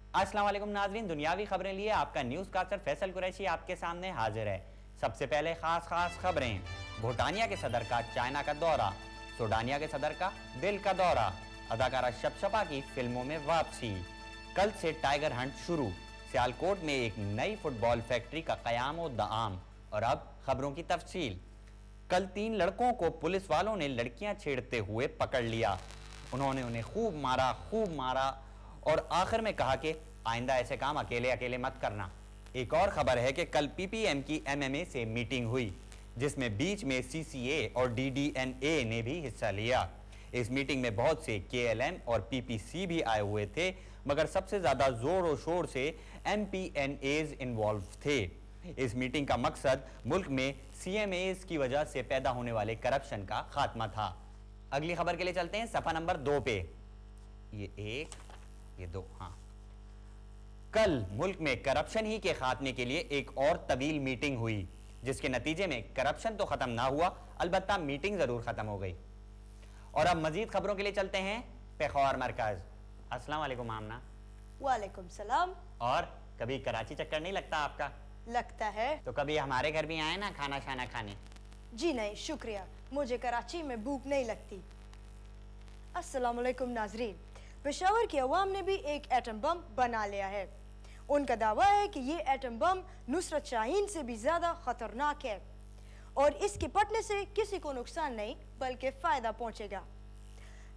अस्सलाम वालेकुम नाज़रीन, दुनियावी खबरें लिए आपका न्यूज़ कास्टर फैसल कुरैशी आपके सामने हाजिर है। सबसे पहले खास खबरें। भूटानिया के सदर का चाइना का दौरा, सूडानिया के सदर का दिल का दौरा, अदाकारा शपशपा की फिल्मों में वापसी, कल से टाइगर हंट शुरू, सियालकोट में एक नई फुटबॉल फैक्ट्री का क़याम व दआम। और अब खबरों की तफसील। कल 3 लड़कों को पुलिस वालों ने लड़कियां छेड़ते हुए पकड़ लिया। उन्होंने उन्हें खूब मारा और आखिर में कहा कि आइंदा ऐसे काम अकेले अकेले मत करना। एक और खबर है कि कल पीपीएम की एमएमए से मीटिंग हुई, जिसमें बीच में सीसीए और डीडीएनए ने भी हिस्सा लिया। इस मीटिंग में बहुत से केएलएम और पीपीसी भी आए हुए थे, मगर सबसे ज्यादा जोर और शोर से एमपीएनएज इन्वॉल्व थे। इस मीटिंग का मकसद मुल्क में सीएमएज की वजह से पैदा होने वाले करप्शन का खात्मा था। अगली खबर के लिए चलते हैं सफा नंबर 2 पे। ये 1, ये 2, हाँ। कल मुल्क में करप्शन ही के खात्मे के लिए एक और तवील मीटिंग हुई, जिसके नतीजे में करप्शन तो खत्म ना हुआ, अलबत्ता मीटिंग जरूर खत्म हो गई। और अब मजीद खबरों के लिए चलते हैं पेशावर मरकज। अस्सलाम वालेकुम आमना। वालेकुम सलाम। और कभी कराची चक्कर नहीं लगता आपका? लगता है। तो कभी हमारे घर भी आए ना खाना शाना खाने। जी नहीं शुक्रिया, मुझे कराची में भूख नहीं लगती। अस्सलाम वालेकुम नाजरीन। पेशावर की अवाम ने भी एक एटम बम बना लिया है। उनका दावा है कि ये एटम बम नुसरत शाहीन से भी ज्यादा खतरनाक है और इसके फटने से किसी को नुकसान नहीं बल्कि फायदा पहुंचेगा।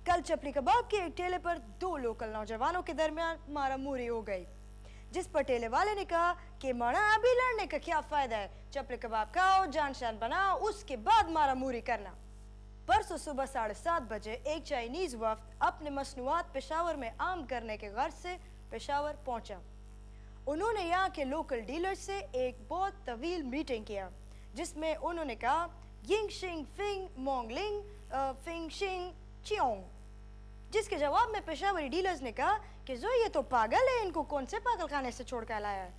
कल चपली कबाब के एक ठेले पर 2 लोकल नौजवानों के दरमियान मारामारी हो गई, जिस पर ठेले वाले ने कहा कि माना अभी लड़ने का क्या फायदा है, चपली कबाब खाओ, जान शान बनाओ, उसके बाद मारामारी करना। परसों सुबह 7:30 बजे एक चाइनीज वफ्द अपने मसनूआत पेशावर में आम करने के गर्ज से पेशावर पहुंचा। उन्होंने यहाँ के लोकल डीलर से एक बहुत तवील मीटिंग किया, जिसमें उन्होंने कहा यिंग शिंग फिंग मोंगलिंग फिंग शिंग चियोंग, जिसके जवाब में पेशावरी डीलर्स ने कहा कि जो ये तो पागल है, इनको कौन से पागल खाने से छोड़ कर लाया है।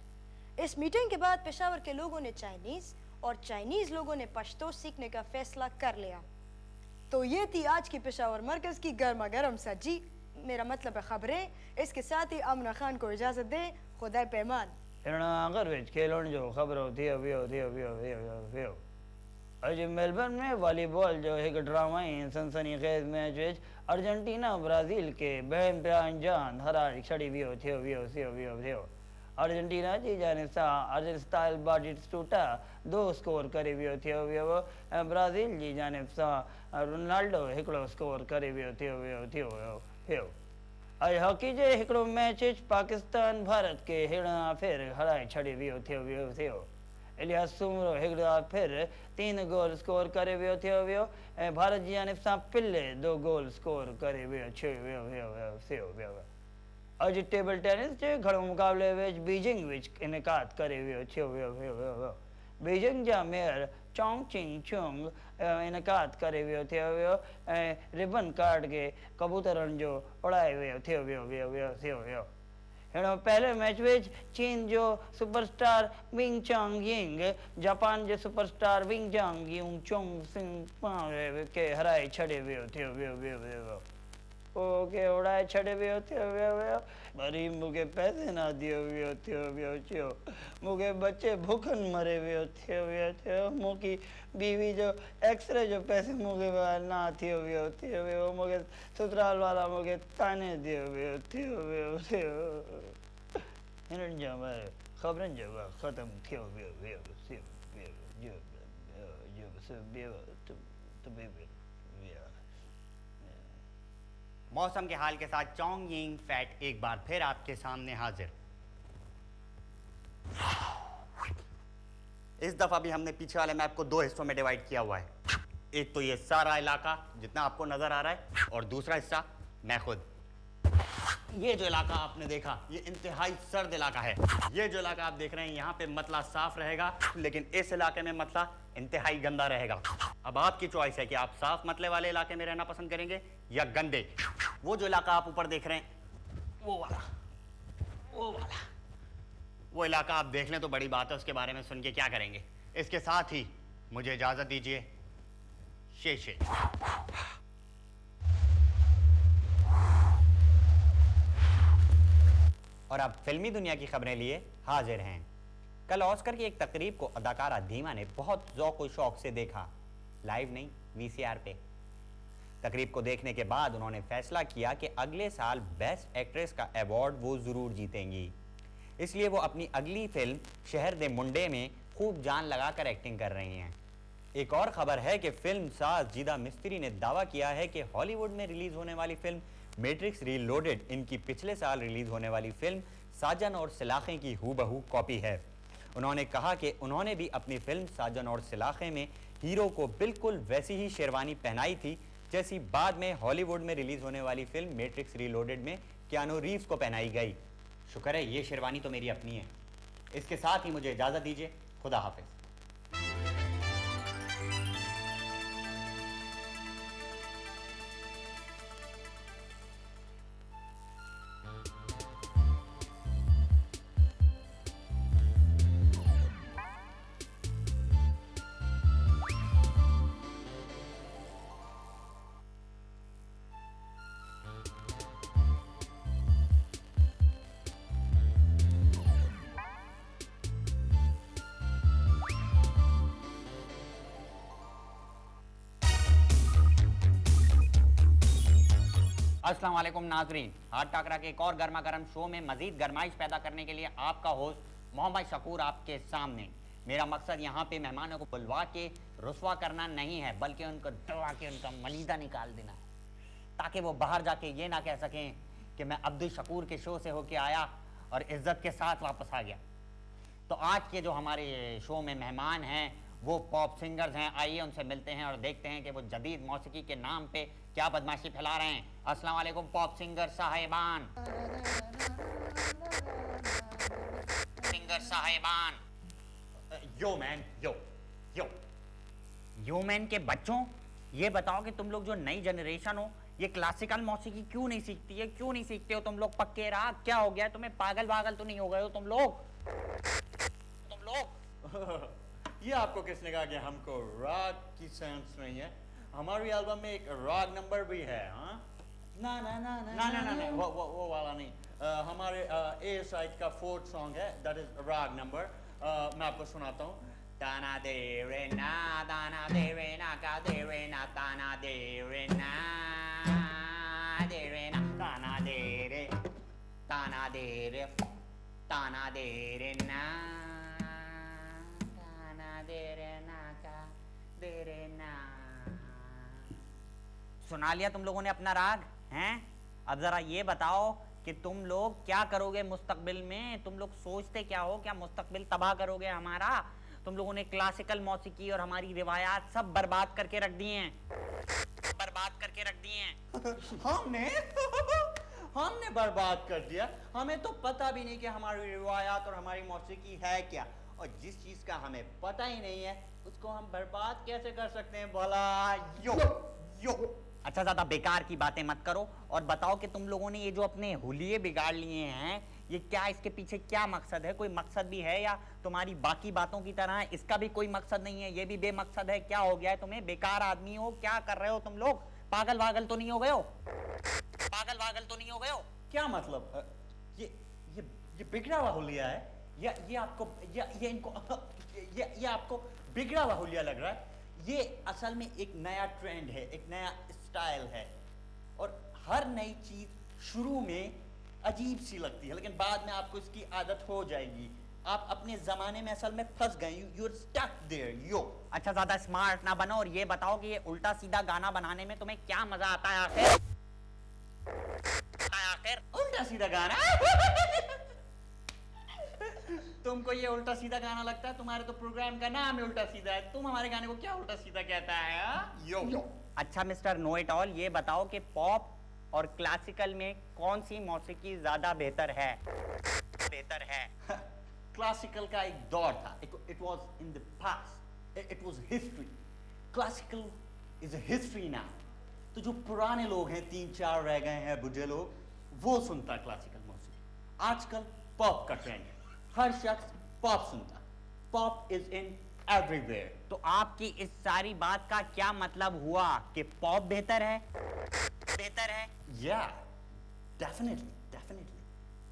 इस मीटिंग के बाद पेशावर के लोगों ने चाइनीज और चाइनीज लोगों ने पश्तो सीखने का फैसला कर लिया। तो ये थी आज की पेशावर मरकज की गर्मा गर्म सज्जी, मेरा मतलब है खबरें। इसके साथ ही अमना खान को इजाजत दें, खुदा पैमान। अज मेलबर्न में वॉलीबॉल जो एक ड्रामाई सनसनीखेज मैच विच अर्जेंटीना ब्राज़ील के बहन प्यान जान हरारी छड़ी वियो थियो। अर्जेंटीना जी जाने सा अर्जेंटाइल बाटिस्टूटा 2 स्कोर करे वियो थियो। ब्राज़ील जी जाने सा रोनाल्डो हिकड़ो स्कोर करे वियो थियो। अज हॉकी जे हिकड़ो मैच पाकिस्तान भारत के हिड़ा फिर हराए छड़ी वियो थियो। इलियास सुमरो हिकड़ा फिर 3 गोल स्कोर करे वियो थियो। भारत जी जानिब सां पिल्ले 2 गोल स्कोर करे वियो। अज टेबल टेनिस के घड़ो मुकाबले विच बीजिंग विच इनकाद करे वियो। बीजिंग जा मेयर चोंग चिंग चुंग इनकाद करे वियो थियो। रिबन काट के कबूतरन जो उड़ाए वियो थियो। हिड़ो पहले मैच विच चीन जो सुपरस्टार विंग चांग यिंग जापान जे सुपरस्टार विंग चांग यूंग चोंग सिंह के हराए छड़े वियो थियो। ओके उड़ाए छड़े वियो थियो। वरी मूंखे पैसे ना दियो वियो थियो। मूंखे बच्चे भूखन मरे वियो थियो। मूंखे बीवी जो एक्सरे जो पैसे मूंखे ना थियो वियो। मूंखे ससुराल वाला मूंखे ताने दियो वियो थियो। हिननि जा ख़बरनि जो ख़त्म थियो वियो। मौसम के हाल के साथ चोंग यिंग फैट एक बार फिर आपके सामने हाजिर। इस दफा भी हमने पीछे वाले मैप को 2 हिस्सों में डिवाइड किया हुआ है। एक तो ये सारा इलाका जितना आपको नजर आ रहा है, और दूसरा हिस्सा मैं खुद। ये जो इलाका आपने देखा, ये इंतहाई सर्द इलाका है। ये जो इलाका आप देख रहे हैं, यहाँ पे मतला साफ रहेगा, लेकिन इस इलाके में मतला इंतहाई गंदा रहेगा। अब आपकी चॉइस है कि आप साफ मतले वाले इलाके में रहना पसंद करेंगे या गंदे। वो जो इलाका आप ऊपर देख रहे हैं, वो इलाका आप देख लें तो बड़ी बात है, उसके बारे में सुन के क्या करेंगे। इसके साथ ही मुझे इजाजत दीजिए। शेषे। और अब फिल्मी दुनिया की खबरें लिए हाजिर हैं। कल ऑस्कर की एक तकरीब को अदाकारा धीमा ने बहुत ज़ौक़ व शौक से देखा, लाइव नहीं वीसीआर पे। तकरीब को देखने के बाद उन्होंने फैसला किया कि अगले साल बेस्ट एक्ट्रेस का अवार्ड वो ज़रूर जीतेंगी, इसलिए वो अपनी अगली फिल्म शहर दे मुंडे में खूब जान लगाकर एक्टिंग कर रही हैं। एक और खबर है कि फिल्म साज जीदा मिस्त्री ने दावा किया है कि हॉलीवुड में रिलीज होने वाली फिल्म मैट्रिक्स रीलोडेड इनकी पिछले साल रिलीज होने वाली फिल्म साजन और सिलाखे की हूबहू कॉपी है। उन्होंने कहा कि उन्होंने भी अपनी फिल्म साजन और सिलाखे में हीरो को बिल्कुल वैसी ही शेरवानी पहनाई थी जैसी बाद में हॉलीवुड में रिलीज होने वाली फिल्म मैट्रिक्स रीलोडेड में कियानो रीव्स को पहनाई गई। शुक्र है ये शेरवानी तो मेरी अपनी है। इसके साथ ही मुझे इजाज़त दीजिए, खुदा हाफिज। अस्सलाम वालेकुम नाजरीन, हाथ टाकरा के एक और गर्मा गर्म शो में मजीद गरमाइश पैदा करने के लिए आपका होस्ट मोहम्मद शकूर आपके सामने। मेरा मकसद यहाँ पे मेहमानों को बुलवा के रुसवा करना नहीं है, बल्कि उनको डरा के उनका मलीदा निकाल देना है, ताकि वो बाहर जाके ये ना कह सकें कि मैं अब्दुल शकूर के शो से होके आया और इज्जत के साथ वापस आ गया। तो आज के जो हमारे शो में मेहमान हैं वो पॉप सिंगर्स हैं। आइए उनसे मिलते हैं और देखते हैं कि वो जदीद मौसीकी के नाम पे क्या बदमाशी फैला रहे हैं। अस्सलाम वालेकुम पॉप सिंगर साहिबान। सिंगर साहिबान। यो मैन, यो यो यो मैन के बच्चों, ये बताओ कि तुम लोग जो नई जनरेशन हो ये क्लासिकल मौसीकी क्यों नहीं सीखती है? क्यों नहीं सीखते हो तुम लोग पक्के राग? क्या हो गया तुम्हें? पागल वागल तो नहीं हो गए हो तुम लोग? ये आपको किसने कहा कि हमको राग की सेंस नहीं है? हमारी एल्बम में एक राग नंबर भी है। हाँ, ना ना ना ना ना ना वो वाला नहीं। हमारे ए साइड का फोर्थ सॉन्ग है, दैट इज राग नंबर। मैं आपको सुनाता हूँ। ताना दे रे ना, ताना दे रे ना, का दे रे ना, ताना दे रे ना, दे रे ना, ताना दे रे, ताना दे रे, ताना दे रे ना, ताना दे रे ना, का दे रे ना। सुना लिया तुम लोगों ने अपना राग हैं? अब जरा ये बताओ कि तुम लोग क्या करोगे मुस्तकबिल में? तुम लोग सोचते क्या हो? क्या मुस्तकबिल तबाह करोगे हमारा? तुम लोगों ने क्लासिकल मौसीकी और हमारी रिवायात सब बर्बाद करके रख दिए हैं, बर्बाद करके रख दिए हैं। हमने बर्बाद कर दिया? हमें तो पता भी नहीं कि हमारी रिवायात और हमारी मौसीकी है क्या, और जिस चीज का हमें पता ही नहीं है उसको हम बर्बाद कैसे कर सकते हैं भला? यो यो अच्छा, ज्यादा बेकार की बातें मत करो और बताओ कि तुम लोगों ने ये जो अपने हुलिये बिगाड़ लिए हैं, ये क्या, इसके पीछे क्या मकसद है? कोई मकसद भी है या तुम्हारी बाकी बातों की तरह इसका भी कोई मकसद नहीं है? ये भी बेमकसद है? क्या हो गया है तुम्हें? बेकार आदमी हो, क्या कर रहे हो तुम लोग? पागल वागल तो नहीं हो गए हो? पागल वागल तो नहीं हो गए हो? क्या मतलब? ये बिगड़ा हुआ हुलिया है? ये आपको ये इनको ये आपको बिगड़ा हुआ हुलिया लग रहा है? ये असल में एक नया ट्रेंड है, एक नया स्टाइल है, और हर नई चीज शुरू में अजीब सी लगती है, लेकिन बाद में आपको इसकी आदत हो जाएगी। आप अपने जमाने में असल में फंस गए, यू आर स्टक देयर। यो अच्छा, ज्यादा स्मार्ट ना बनो और ये बताओ कि ये उल्टा सीधा गाना बनाने में तुम्हें क्या मजा आता है आखिर? आखिर उल्टा सीधा गाना तुमको ये उल्टा सीधा गाना लगता है? तुम्हारे तो प्रोग्राम का नाम है उल्टा सीधा है, तुम हमारे गाने को क्या उल्टा सीधा कहता है? यो अच्छा मिस्टर नो इट ऑल, ये बताओ कि पॉप और क्लासिकल में कौन सी मौसीकी ज्यादा बेहतर है? बेहतर है। क्लासिकल का एक दौर था, it was in the past, it was history. Classical is a history now. तो जो पुराने लोग हैं, 3-4 रह गए हैं बुढ़े लोग, वो सुनता क्लासिकल मौसीकी। आजकल पॉप का ट्रेंड है, हर शख्स पॉप सुनता। Pop is in everywhere. तो आपकी इस सारी बात का क्या मतलब हुआ कि पॉप बेहतर है? बेहतर है? Yeah, definitely.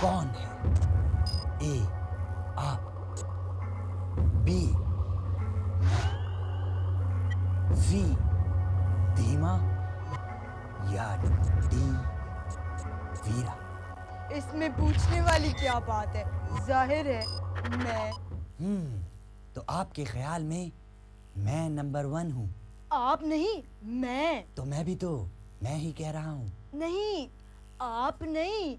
कौन है? ए आप, बी सी धीमा, या डी वीरा? इसमें पूछने वाली क्या बात है? जाहिर है मैं। तो आपके ख्याल में मैं नंबर 1 हूँ? आप नहीं, मैं। तो मैं ही कह रहा हूँ। नहीं, आप नहीं,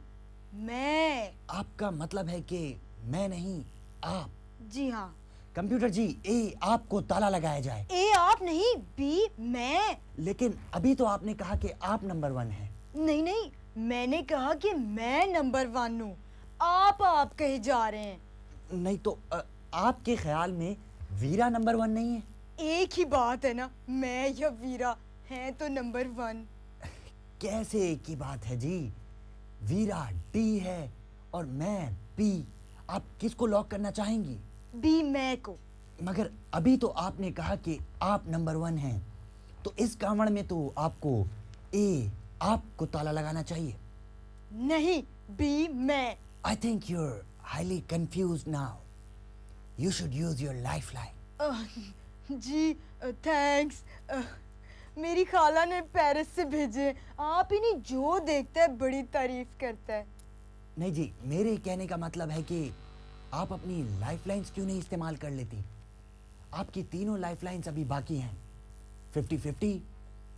मैं। आपका मतलब है कि मैं नहीं, आप। जी हाँ। कंप्यूटर जी, ए आपको ताला लगाया जाए। ए आप नहीं, बी मैं। लेकिन अभी तो आपने कहा कि आप नंबर 1 हैं। नहीं नहीं, मैंने कहा कि मैं नंबर 1 हूँ। आप कहीं जा रहे हैं। नहीं तो आपके ख्याल में वीरा नंबर 1 नहीं है? एक ही बात है ना, मैं या वीरा हैं तो नंबर 1। कैसे एक ही बात है जी? वीरा डी है और मैं बी। आप किसको लॉक करना चाहेंगी? बी मैं को। मगर अभी तो आपने कहा कि आप नंबर 1 हैं, तो इस कामड़ में तो आपको ए आपको ताला लगाना चाहिए। नहीं, बी मैं। I think you're highly confused now. You should use your lifeline. जी थैंक्स। मेरी खाला ने पेरिस से भेजे। आप ही नहीं, जो देखता है बड़ी तारीफ करता है। नहीं जी, मेरे कहने का मतलब है कि आप अपनी लाइफलाइंस क्यों नहीं इस्तेमाल कर लेती? आपकी तीनों लाइफलाइंस अभी बाकी हैं। 50-50,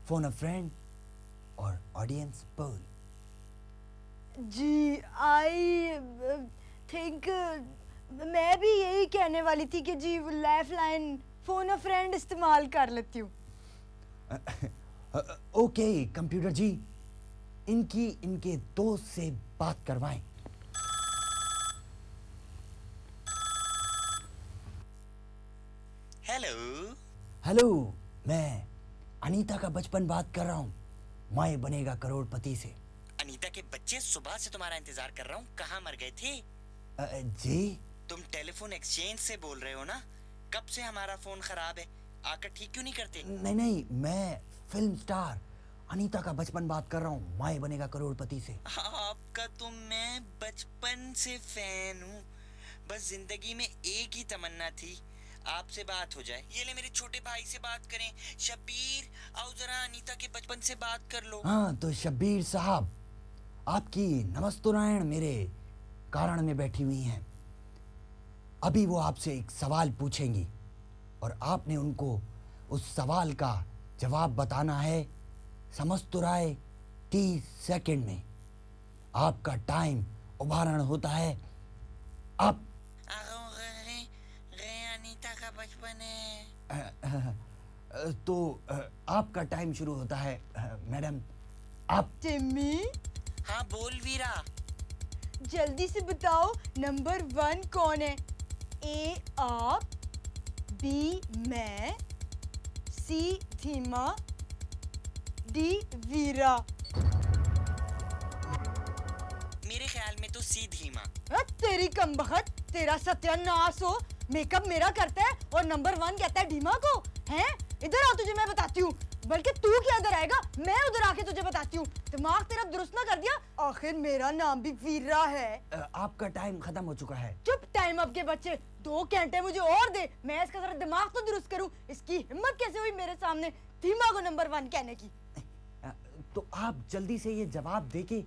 फोन अ फ्रेंड और ऑडियंस पोल। जी आई थिंक मैं भी यही कहने वाली थी कि जी lifeline phone a friend इस्तेमाल कर लेती हूँ। ओके कंप्यूटर जी, इनके दोस्त से बात करवाएं। हेलो, मैं अनीता का बचपन बात कर रहा हूँ। मैं बनेगा करोड़पति से। अनीता के बच्चे, सुबह से तुम्हारा इंतजार कर रहा हूँ। कहाँ मर गए थे? जी तुम टेलीफोन एक्सचेंज से बोल रहे हो ना? कब से हमारा फोन खराब है, आकर ठीक क्यों नहीं करते? नहीं, मैं फिल्म स्टार अनीता का बचपन बात कर रहा हूँ। मैं बनेगा करोड़पति से। आपका तो मैं बचपन से फैन हूँ। बस जिंदगी में एक ही तमन्ना थी, आपसे बात हो जाए। ये ले मेरे छोटे भाई से बात करें। शब्बीर, आओ जरा अनीता के बचपन से बात कर लो। हाँ तो शब्बीर साहब, आपकी नमस्तुरायण मेरे कारण में बैठी हुई हैं। अभी वो आपसे एक सवाल पूछेंगी और आपने उनको उस सवाल का जवाब बताना है समस्तुराय 30 सेकंड में। आपका टाइम उभारण होता है अब। अनीता का बचपन है। तो आपका टाइम शुरू होता है मैडम। आप। टिम्मी, हाँ बोल वीरा। जल्दी से बताओ नंबर 1 कौन है? ए आप, बी मैं, सी धीमा, डी वीरा। मेरे ख्याल में तो सी धीमा। तेरी कमबख्त, तेरा सत्यानाश हो। मेकअप मेरा करता है और नंबर 1 कहता है धीमा को। हैं? इधर आ, तुझे मैं बताती हूँ। बल्कि तू क्या इधर आएगा, मैं उधर आके तुझे बताती हूँ। दिमाग तेरा दुरुस्त ना कर दिया? आखिर मेरा नाम भी वीरा है। आपका टाइम खत्म हो चुका है। चुप, टाइम अप के बच्चे। 2 घंटे मुझे और दे, मैं इसका जरा दिमाग तो दुरुस्त करूँ। इसकी हिम्मत कैसे हुई मेरे सामने धीमा को नंबर 1 कहने की? तो आप जल्दी से ये जवाब देके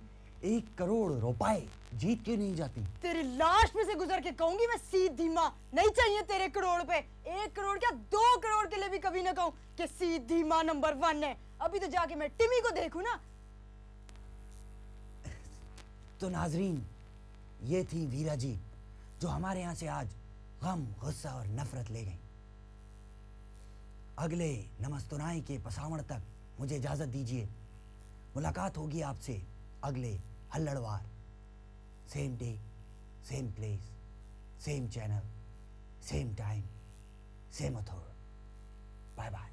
1 करोड़ रुपए जीत क्यों नहीं जाती? तेरी लाश में से गुजर के कहूंगी मैं सी धीमा। नहीं चाहिए तेरे करोड़ पे। 1 करोड़ क्या 2 करोड़ के लिए भी कभी ना कहूं कि सी धीमा नंबर 1 है। अभी तो जाके मैं टिमी को देखूं ना। तो नाजरीन, ये थी वीरा जी जो हमारे यहाँ से आज गम, गुस्सा और नफरत ले गई। अगले नमस्तुनाई के पसावण तक मुझे इजाजत दीजिए। मुलाकात होगी आपसे अगले हल्लड़वार। Same day, same place, same channel, same time, same authority. Bye bye.